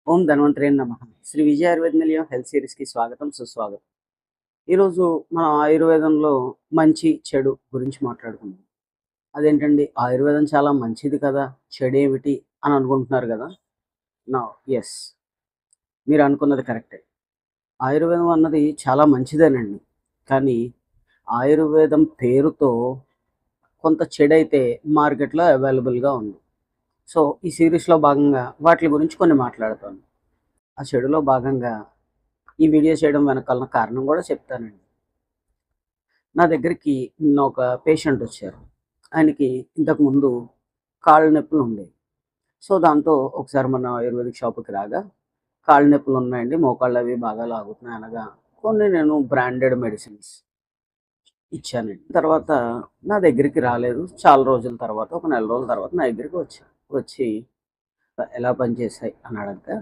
ఓం ధన్వంతరే నమః. శ్రీ విజయ ఆయుర్వేద నిలయం హెల్త్ సిరీస్‌కి స్వాగతం, సుస్వాగతం. ఈరోజు మనం ఆయుర్వేదంలో మంచి, చెడు గురించి మాట్లాడుకుందాం. అదేంటండి ఆయుర్వేదం చాలా మంచిది కదా! చెడేమిటి అని అనుకుంటున్నారు గదా! Now yes. మీరు అనుకున్నది కరెక్టే. ఆయుర్వేదం అన్నది చాలా మంచిదేనండి. కానీ ఆయుర్వేదం పేరుతో కొంత చెడైతే మార్కెట్‌లో అవైలబుల్‌గా ఉంది. సో, ఈ సీరీస్‌లో భాగంగా వాటిలి గురించి కొన్ని మాట్లాడతాను. ఆ చెడులో భాగంగా ఈ వీడియో చేయడం వెనకాలన కారణం గూడా చెప్తానండి. నా దగ్గరికి నిన్న ఒక పేషెంట్ వచ్చారు. ఆయనకి ఇంతకుముందు కాళ్ళు నొప్పులుండేవి. సో, దాంతో ఒకసారి మన ఆయుర్వేదిక్ షాప్‌కి రాగా, కాళ్ళు నొప్పులున్నాయండి, మోకాళ్ళవి బాగా లాగుతున్నాయి అనగా, కొన్ని నేను బ్రాండెడ్ మెడిసిన్స్ ఇచ్చానండి. తర్వాత నా దగ్గరికి రాలేదు. చాలా రోజుల తర్వాత, ఒక నెల రోజుల తర్వాత నా దగ్గరికి వచ్చారు. వచ్చి ఎలా పనిచేశాయి అని అడగ్గా,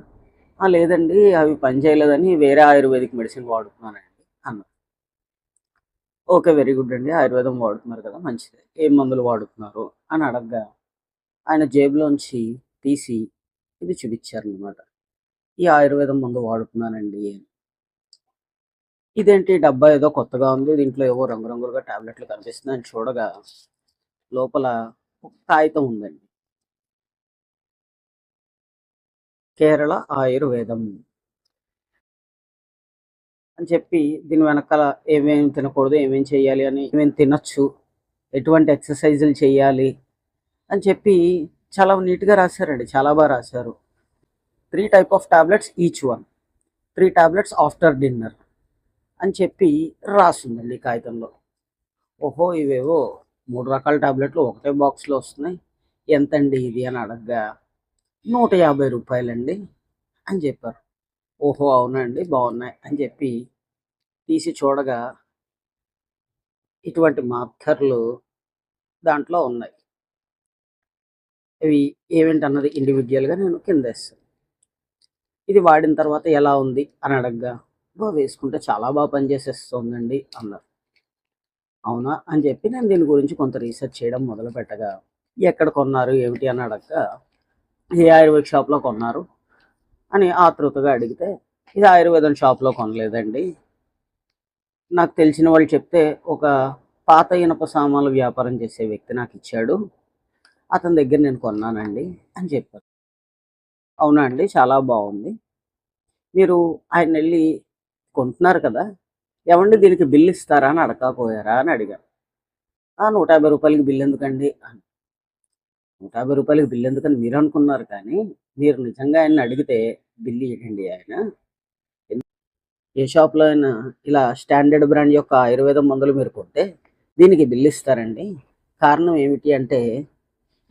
"ఆ! లేదండి అవి పని చేయలేదని వేరే ఆయుర్వేదిక్ మెడిసిన్ వాడుతున్నానండి" అన్నారు. ఓకే. వెరీ గుడ్ అండి. ఆయుర్వేదం వాడుతున్నారు కదా! మంచిదే. ఏం మందులు వాడుతున్నారు అని అడగ్గా, ఆయన జేబులోంచి తీసి ఇది చూపిచ్చారనమాట. ఈ ఆయుర్వేదం మందు వాడుతున్నానండి అని. ఇదేంటి డబ్బా ఏదో కొత్తగా ఉంది. దీంట్లో ఏవో రంగురంగులుగా టాబ్లెట్లు కనిపిస్తున్నాయని చూడగా, లోపల ఒక కాగితం ఉందండి. కేరళ ఆయుర్వేదం అని చెప్పి దీని వెనకాల ఏమేమి తినకూడదు, ఏమేం చేయాలి అని, ఏమేం తినొచ్చు, ఎటువంటి ఎక్సర్‌సైజులు చేయాలి అని చెప్పి చాలా నీట్‌గా రాశారండి. చాలా రాశారు. 3 type of tablets each one. 3 tablets after dinner అని చెప్పి రాసుందండి ఈ కాగితంలో. ఓహో! ఇవేవో 3 రకాల టాబ్లెట్లు ఒకటే బాక్స్‌లో వస్తున్నాయి. ఎంతండి ఇది అని అడగ్గా, రూ. 150 అని చెప్పారు. ఓహో! అవునా అండి, బావున్నాయి అని చెప్పి తీసి చూడగా ఇటువంటి మాత్రలు దాంట్లో ఉన్నాయి. ఇవి ఏవేంటన్నది ఇండివిడ్యుయల్‌గా నేను కిందేస్తాను. ఇది వాడిన తర్వాత ఎలా ఉంది అని అడగ్గా, వేసుకుంటే చాలా పనిచేసేస్తోందండి అన్నారు. అవునా అని చెప్పి నేను దీని గురించి కొంత రీసెర్చ్ చేయడం మొదలుపెట్టగా, ఎక్కడ కొన్నారు ఏమిటి అని అడగ్గా, ఏ ఆయుర్వేద షాప్‌లో కొన్నారు అని ఆతృతగా అడిగితే, ఇది ఆయుర్వేదం షాప్‌లో కొనలేదండి. నాకు తెలిసిన వాళ్ళు చెప్తే ఒక పాత ఇనప సామాన్ల వ్యాపారం చేసే వ్యక్తి నాకిచ్చాడు. అతని దగ్గర నేను కొన్నానండి అని చెప్పారు. అవునా అండి, చాలా బావుంది. మీరు ఆయన్నెళ్లి కొంటున్నారు కదా! ఏవండీ దీనికి బిల్ ఇస్తారా అని అడగకపోయారా అని అడిగా. ఆ! రూ. 150కి బిల్ ఎందుకండి అని. రూ. 150కి బిల్ ఎందుకని మీరనుకున్నారు కానీ, మీరు నిజంగా ఆయన్ని అడిగితే బిల్ ఇయ్యడండి ఆయన. ఏ షాప్‌లో అయినా ఇలా స్టాండర్డ్ బ్రాండ్ యొక్క ఆయుర్వేదం మందులు మీరు కొంటే దీనికి బిల్ ఇస్తారండి. కారణం ఏమిటి అంటే,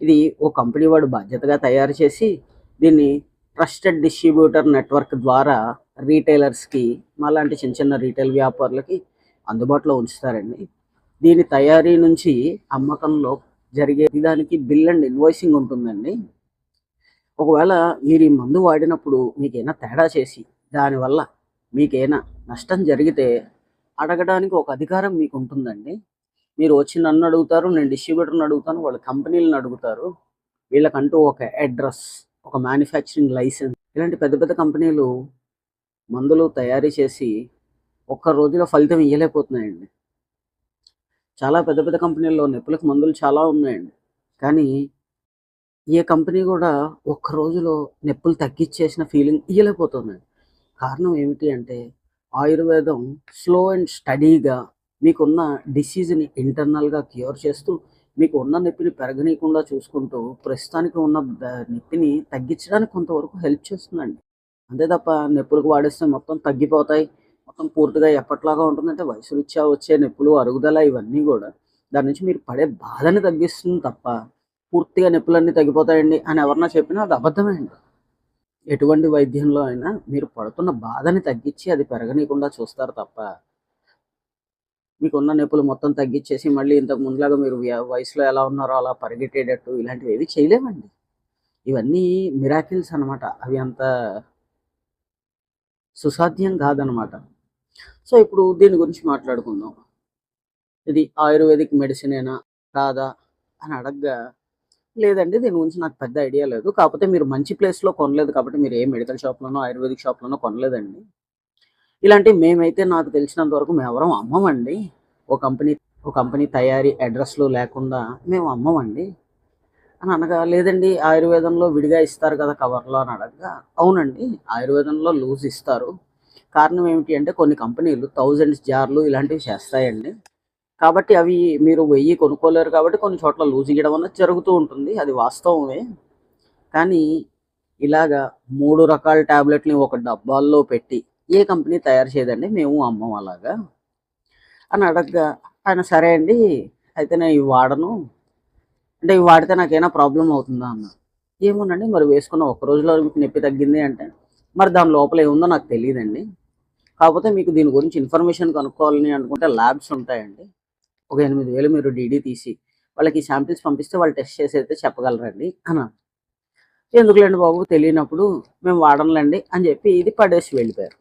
ఇది ఓ కంపెనీ వాడు బాధ్యతగా తయారు చేసి, దీన్ని ట్రస్టెడ్ డిస్ట్రిబ్యూటర్ నెట్వర్క్ ద్వారా రీటైలర్స్‌కి, మాలాంటి చిన్న చిన్న రీటైల్ వ్యాపారులకి అందుబాటులో ఉంచుతారండి. దీని తయారీ నుంచి అమ్మకంలో జరిగే దానికి బిల్ అండ్ ఇన్వాయిసింగ్ ఉంటుందండి. ఒకవేళ మీరు ఈ మందు వాడినప్పుడు మీకేమైనా తేడా చేసి, దానివల్ల మీకేమైనా నష్టం జరిగితే అడగడానికి ఒక అధికారం మీకుంటుందండి. మీరు వచ్చి నన్నడుగుతారు, నేను డిస్ట్రిబ్యూటర్‌ని అడుగుతాను, వాళ్ళ కంపెనీలని అడుగుతారు. వీళ్ళకంటూ ఒక అడ్రస్, ఒక మ్యానుఫ్యాక్చరింగ్ లైసెన్స్, ఇలాంటి పెద్ద పెద్ద కంపెనీలు మందులు తయారీ చేసి ఒక్క రోజులో ఫలితం ఇయ్యలేకపోతున్నాయండి. చాలా పెద్ద పెద్ద కంపెనీల్లో నొప్పులకు మందులు చాలా ఉన్నాయండి. కానీ ఏ కంపెనీ గూడా ఒక్క రోజులో నొప్పులు తగ్గిచ్చేసిన ఫీలింగ్ ఇయ్యలేకపోతుందండి. కారణం ఏమిటి అంటే, ఆయుర్వేదం స్లో అండ్ స్టడీగా మీకున్న డిసీజ్‌ని ఇంటర్నల్‌గా క్యూర్ చేస్తూ, మీకు ఉన్న నొప్పిని పెరగనీయకుండా చూసుకుంటూ, ప్రస్తుతానికి ఉన్న నొప్పిని తగ్గించడానికి కొంతవరకు హెల్ప్ చేస్తుందండి. అంతే తప్ప నొప్పులకు వాడేస్తే మొత్తం తగ్గిపోతాయి, మొత్తం పూర్తిగా ఎప్పటిలాగా ఉంటుందంటే వయసురీత్యా వచ్చే నొప్పులు, అరుగుదల ఇవన్నీ గూడా దాని నుంచి మీరు పడే బాధని తగ్గిస్తుంది తప్ప, పూర్తిగా నొప్పులన్నీ తగ్గిపోతాయండి అని ఎవరన్నా చెప్పినా అది అబద్ధమే అండి. ఎటువంటి వైద్యంలో అయినా మీరు పడుతున్న బాధని తగ్గించి అది పెరగనీయకుండా చూస్తారు తప్ప, మీకున్న నొప్పులు మొత్తం తగ్గిచ్చేసి మళ్ళీ ఇంతకు ముందులాగా మీరు వయసులో ఎలా ఉన్నారో అలా పరిగెట్టేటట్టు ఇలాంటివేవి చేయలేమండి. ఇవన్నీ మిరాకిల్స్ అనమాట. అవి అంత సుసాధ్యం కాదనమాట. సో, ఇప్పుడు దీని గురించి మాట్లాడుకుందాం. ఇది ఆయుర్వేదిక్ మెడిసినేనా? కాదా? అని అడగ్గా లేదండి దీని గురించి నాకు పెద్ద ఐడియా లేదు. కాకపోతే మీరు మంచి ప్లేస్‌లో కొనలేదు కాబట్టి మీరు ఏ మెడికల్ షాప్‌లోనో, ఆయుర్వేదిక్ షాప్‌లోనో కొనలేదండి. ఇలాంటివి మేమైతే నాకు తెలిసినంత వరకు మేమెవరం అమ్మమండి. ఓ కంపెనీ ఓ కంపెనీ తయారీ అడ్రస్‌లు లేకుండా మేము అమ్మమండి. అని అనగా, లేదండి ఆయుర్వేదంలో విడిగా ఇస్తారు కదా కవర్‌లో అని అడగగా, అవునండి ఆయుర్వేదంలో లూజ్ ఇస్తారు. కారణం ఏమిటి అంటే కొన్ని కంపెనీలు థౌసండ్స్ జార్‌లు ఇలాంటివి చేస్తాయండి. కాబట్టి అవి మీరు 1000 కొనుక్కోలేరు కాబట్టి కొన్ని చోట్ల లూజ్ ఇయ్యడం అన్నది జరుగుతూ ఉంటుంది. అది వాస్తవమే. కానీ ఇలాగా 3 రకాల టాబ్లెట్‌ని ఒక డబ్బాల్లో పెట్టి ఏ కంపెనీ తయారు చేయదండి. మేము అమ్మం అలాగా అని అడగగా, ఆయన సరే అండి అయితే నేను ఇవి వాడను. అంటే ఇవి వాడితే నాకేమైనా ప్రాబ్లమ్ అవుతుందా అన్నారు. ఏమోనండి మరి వేసుకున్న ఒక్క రోజులో మీకు నొప్పి తగ్గింది అంటే, మరి దాని లోపల ఏముందో నాకు తెలీదండి. కాకపోతే మీకు దీని గురించి ఇన్ఫర్మేషన్ కనుక్కోవాలని అనుకుంటే ల్యాబ్స్ ఉంటాయండి. ఒక 80,000 మీరు డీడీ తీసి వాళ్ళకి శాంపిల్స్ పంపిస్తే వాళ్ళు టెస్ట్ చేసి అయితే చెప్పగలరండి అన్నాను. ఎందుకులేండి బాబు తెలియనప్పుడు మేము వాడనులేండి అని చెప్పి ఇది పడేసి వెళ్ళిపోయారు.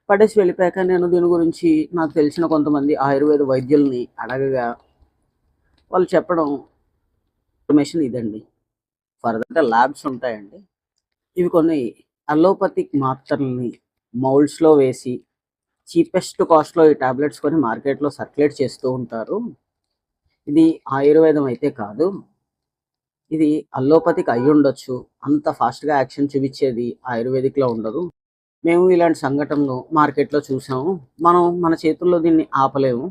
పడేసి వెళ్ళిపోయాక నేను దీని గురించి నాకు తెలిసిన కొంతమంది ఆయుర్వేద వైద్యుల్ని అడగగా వాళ్ళు చెప్పడం ఇన్ఫర్మేషన్ ఇదండి. ఫర్దర్‌గా ల్యాబ్స్ ఉంటాయండి. ఇవి కొన్ని అలోపతిక్ మాత్రల్ని మౌల్డ్స్‌లో వేసి చీపెస్ట్ కాస్ట్‌లో ఈ టాబ్లెట్స్ కొని మార్కెట్‌లో సర్క్యులేట్ చేస్తూ ఉంటారు. ఇది ఆయుర్వేదం అయితే కాదు. ఇది అల్లోపతిక్ అయ్యుండొచ్చు. అంత ఫాస్ట్‌గా యాక్షన్ చూపిచ్చేది ఆయుర్వేదిక్‌లో ఉండదు. మేము ఇలాంటి సంఘటనలు మార్కెట్‌లో చూసాము. మనం మన చేతుల్లో దీన్ని ఆపలేము.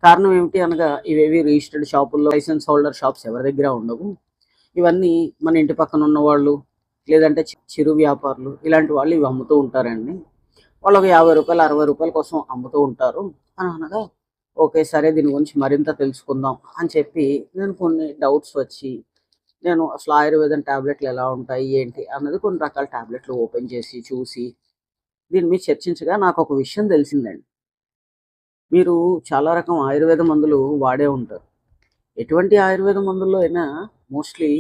కారణం ఏమిటి అనగా ఇవేవి రిజిస్టర్డ్ షాపుల్లో లైసెన్స్ హోల్డర్ షాప్స్ ఎవరి దగ్గర ఉండవు. ఇవన్నీ మన ఇంటి పక్కన ఉన్నవాళ్ళు లేదంటే చిరు వ్యాపారులు ఇలాంటి వాళ్ళు ఇవి అమ్ముతూ ఉంటారండి. వాళ్ళు ఒక రూ. 50, రూ. 60 కోసం అమ్ముతూ ఉంటారు. అని అనగా ఓకే. సరే దీని గురించి మరింత తెలుసుకుందాం అని చెప్పి నేను కొన్ని డౌట్స్ వచ్చి నేను అసలు ఆయుర్వేదం టాబ్లెట్లు ఎలా ఉంటాయి? ఏంటి? అన్నది కొన్ని రకాల టాబ్లెట్లు ఓపెన్ చేసి, చూసి దీని మీద చర్చించగా నాకొక విషయం తెలిసిందండి. మీరు చాలా రకం ఆయుర్వేద మందులు వాడే ఉంటారు. ఎటువంటి ఆయుర్వేద మందుల్లో అయినా మోస్ట్‌లీ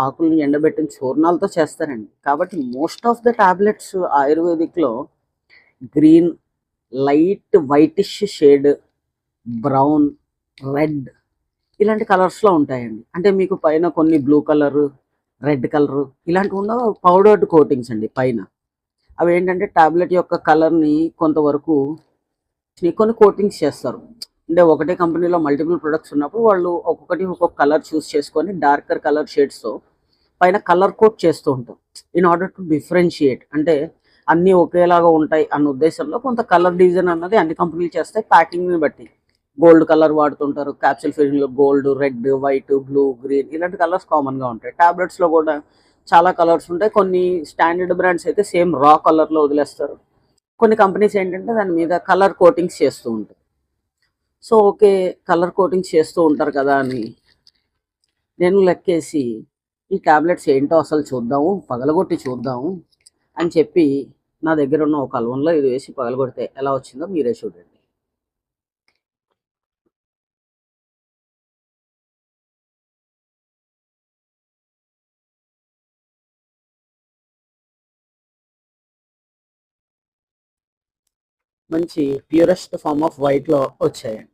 ఆకుల్ని ఎండబెట్టిన చూర్ణాలతో చేస్తారండి. కాబట్టి మోస్ట్ ఆఫ్ ద టాబ్లెట్స్ ఆయుర్వేదిక్‌లో green, light whitish shade, brown, red ఇలాంటి కలర్స్‌లో ఉంటాయండి. అంటే మీకు పైన కొన్ని బ్లూ కలరు, రెడ్ కలరు ఇలాంటివున్న పౌడర్డ్ కోటింగ్స్ అండి పైన. అవేంటంటే టాబ్లెట్ యొక్క కలర్‌ని కొంతవరకు కొన్ని కోటింగ్స్ చేస్తారు. అంటే ఒకటే కంపెనీలో మల్టిపుల్ ప్రొడక్ట్స్ ఉన్నప్పుడు వాళ్ళు ఒక్కొక్కటి ఒక్కొక్క కలర్ చూస్ చేసుకొని డార్కర్ కలర్ షేడ్స్‌తో పైన కలర్ కోట్ చేస్తూ ఉంటారు. ఇన్ ఆర్డర్ టు డిఫరెన్షియేట్ అంటే అన్నీ ఒకేలాగా ఉంటాయి అన్న ఉద్దేశంలో కొంత కలర్ డిజైన్ అన్నది అన్ని కంపెనీలు చేస్తాయి ప్యాకింగ్‌ని బట్టి. గోల్డ్ కలర్ వాడుతుంటారు. క్యాప్సూల్ ఫిల్లింగ్‌లో gold, red, white, blue, green ఇలాంటి కలర్స్ కామన్‌గా ఉంటాయి. టాబ్లెట్స్‌లో కూడా చాలా కలర్స్ ఉంటాయి. కొన్ని స్టాండర్డ్ బ్రాండ్స్ అయితే సేమ్ రా కలర్‌లో వదిలేస్తారు. కొన్ని కంపెనీస్ ఏంటంటే దాని మీద కలర్ కోటింగ్స్ చేస్తూ ఉంటారు. So, okay. కలర్ కోటింగ్స్ చేస్తూ ఉంటారు కదా అని నేను లెక్కేసి ఈ టాబ్లెట్స్ ఏంటో అసలు చూద్దాము, పగలగొట్టి చూద్దాము అని చెప్పి నా దగ్గరున్న ఒక అల్వంలో ఇది వేసి పగలగొడితే ఎలా వచ్చిందో మీరే చూడండి. మంచి ప్యూరెస్ట్ ఫార్మ్ ఆఫ్ వైట్‌లో వచ్చాయండి.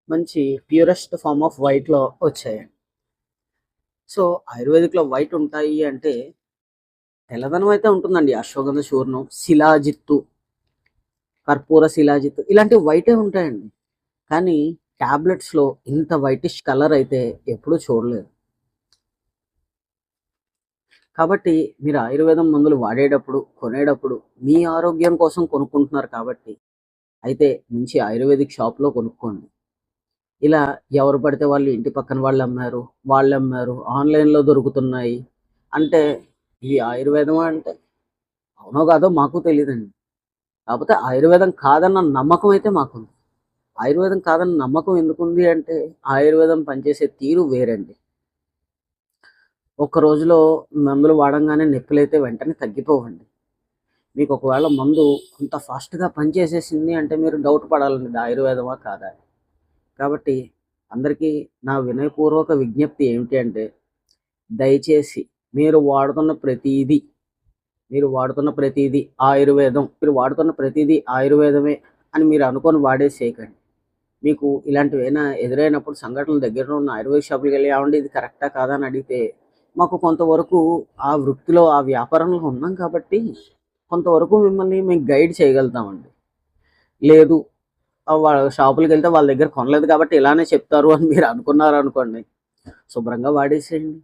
మంచి ప్యూరెస్ట్ ఫార్మ్ ఆఫ్ వైట్‌లో వచ్చాయండి. సో, ఆయుర్వేదిక్‌లో వైట్ ఉంటాయి అంటే తెల్లదనం అయితే ఉంటుందండి. అశ్వగంధ చూర్ణం, శిలాజిత్తు, కర్పూర శిలాజిత్తు ఇలాంటివి వైటే ఉంటాయండి. కానీ టాబ్లెట్స్‌లో ఇంత వైటిష్ కలర్ అయితే ఎప్పుడూ చూడలేదు. కాబట్టి మీరు ఆయుర్వేదం మందులు వాడేటప్పుడు, కొనేటప్పుడు మీ ఆరోగ్యం కోసం కొనుక్కుంటున్నారు కాబట్టి అయితే మంచి ఆయుర్వేదిక్ షాప్‌లో కొనుక్కోండి. ఇలా ఎవరు పడితే వాళ్ళు ఇంటి పక్కన వాళ్ళమ్మారు, ఆన్‌లైన్‌లో దొరుకుతున్నాయి. అంటే ఇవి ఆయుర్వేదమా అంటే అవునో కాదో మాకు తెలీదండి. కాకపోతే ఆయుర్వేదం కాదన్న నమ్మకం అయితే మాకుంది. ఆయుర్వేదం కాదన్న నమ్మకం ఎందుకుంది అంటే ఆయుర్వేదం పనిచేసే తీరు వేరండి. ఒక్క రోజులో మందులు వాడంగానే నొప్పులైతే వెంటనే తగ్గిపోవండి. మీకు ఒకవేళ మందు అంత ఫాస్ట్‌గా పనిచేసేసింది అంటే మీరు డౌట్ పడాలండి ఇది ఆయుర్వేదమా కాదా అని. కాబట్టి అందరికీ నా వినయపూర్వక విజ్ఞప్తి ఏమిటి అంటే దయచేసి మీరు వాడుతున్న ప్రతీదీ, మీరు వాడుతున్న ప్రతీదీ ఆయుర్వేదమే అని మీరు అనుకోని వాడేసేయకండి. మీకు ఇలాంటివైనా ఎదురైనప్పుడు సంఘటనలు దగ్గరలో ఉన్న ఆయుర్వేద షాపులకి వెళ్ళి ఏమండి ఇది కరెక్టా కాదా అని అడిగితే మాకు కొంతవరకు ఆ వృత్తిలో ఆ వ్యాపారంలో ఉన్నాం కాబట్టి కొంతవరకు మిమ్మల్ని మేము గైడ్ చేయగలుగుతామండి. లేదు వాళ్ళ షాపులకి వెళ్తే వాళ్ళ దగ్గర కొనలేదు కాబట్టి ఇలానే చెప్తారు అని మీరు అనుకున్నారనుకోండి, శుభ్రంగా వాడేసేయండి.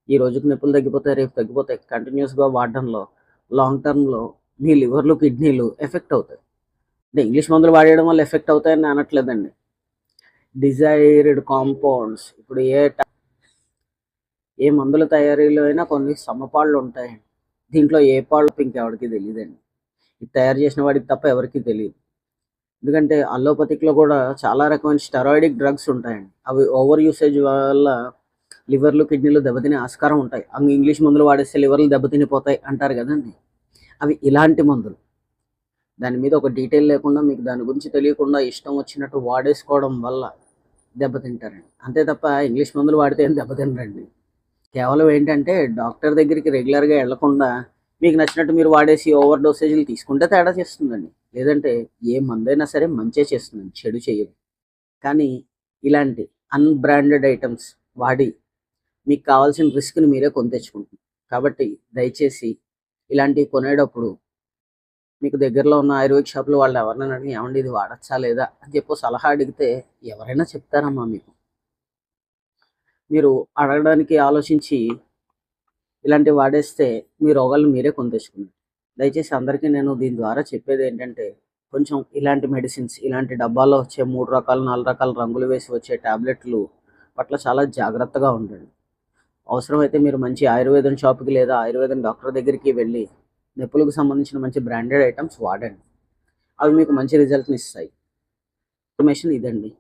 ఈ రోజుకి నొప్పులు తగ్గిపోతాయి, రేపు తగ్గిపోతాయి. కంటిన్యూస్గా వాడడంలో లాంగ్ టర్మ్లో మీ లివర్లు కిడ్నీలు ఎఫెక్ట్ అవుతాయి. అంటే ఇంగ్లీష్ మందులు వాడేయడం వల్ల ఎఫెక్ట్ అవుతాయని నేను అనట్లేదండి. డిజైర్డ్ కాంపౌండ్స్ ఇప్పుడు ఏ మందుల తయారీలో అయినా కొన్ని సమపాళ్ళు ఉంటాయండి. దీంట్లో ఏ పాళ్ళు ఇంకెవరికి తెలియదండి. ఇది తయారు చేసిన వాడికి తప్ప ఎవరికి తెలియదు. ఎందుకంటే అలోపతిక్లో కూడా చాలా రకమైన స్టెరాయిడిక్ డ్రగ్స్ ఉంటాయండి. అవి ఓవర్ యూసేజ్ వల్ల లివర్లు కిడ్నీలు దెబ్బతినే ఆస్కారం ఉంటాయి. ఇంగ్లీష్ మందులు వాడేస్తే లివర్లు దెబ్బతినిపోతాయి అంటారు కదండి. అవి ఇలాంటి మందులు. దాని మీద ఒక డీటెయిల్ లేకుండా మీకు దాని గురించి తెలియకుండా ఇష్టం వచ్చినట్టు వాడేసుకోవడం వల్ల దెబ్బతింటారండి. అంతే తప్ప ఇంగ్లీష్ మందులు వాడితే ఏం దెబ్బతినరండి. కేవలం ఏంటంటే డాక్టర్ దగ్గరికి రెగ్యులర్గా వెళ్లకుండా మీకు నచ్చినట్టు మీరు వాడేసి ఓవర్ డోసేజీలు తీసుకుంటే తేడా చేస్తుందండి. లేదంటే ఏ మందైనా సరే మంచే చేస్తుందండి, చెడు చేయదు. కానీ ఇలాంటి అన్‌బ్రాండెడ్ ఐటమ్స్ వాడి మీకు కావాల్సిన రిస్క్‌ని మీరే కొని తెచ్చుకుంటున్నారు. కాబట్టి దయచేసి ఇలాంటివి కొనేటప్పుడు మీకు దగ్గరలో ఉన్న ఆయుర్వేదిక్ షాప్‌లో వాళ్ళు ఎవరినైనా అడిగి ఏవండీ ఇది వాడొచ్చా లేదా అని చెప్పి సలహా అడిగితే ఎవరైనా చెప్తారమ్మా మీకు. మీరు అడగడానికి ఆలోచించి ఇలాంటివి వాడేస్తే మీ రోగాలను మీరే కొని తెచ్చుకున్నారు. దయచేసి అందరికీ నేను దీని ద్వారా చెప్పేది ఏంటంటే కొంచెం ఇలాంటి మెడిసిన్స్ ఇలాంటి డబ్బాలో వచ్చే 3 రకాలు 4 రకాల రంగులు వేసి వచ్చే టాబ్లెట్లు పట్ల చాలా జాగ్రత్తగా ఉండండి. అవసరమైతే మీరు మంచి ఆయుర్వేదం షాప్‌కి లేదా ఆయుర్వేదం డాక్టర్ దగ్గరికి వెళ్ళి నొప్పులకు సంబంధించిన మంచి బ్రాండెడ్ ఐటమ్స్ వాడండి. అవి మీకు మంచి రిజల్ట్‌ని ఇస్తాయి. ఇన్ఫర్మేషన్ ఇదండి.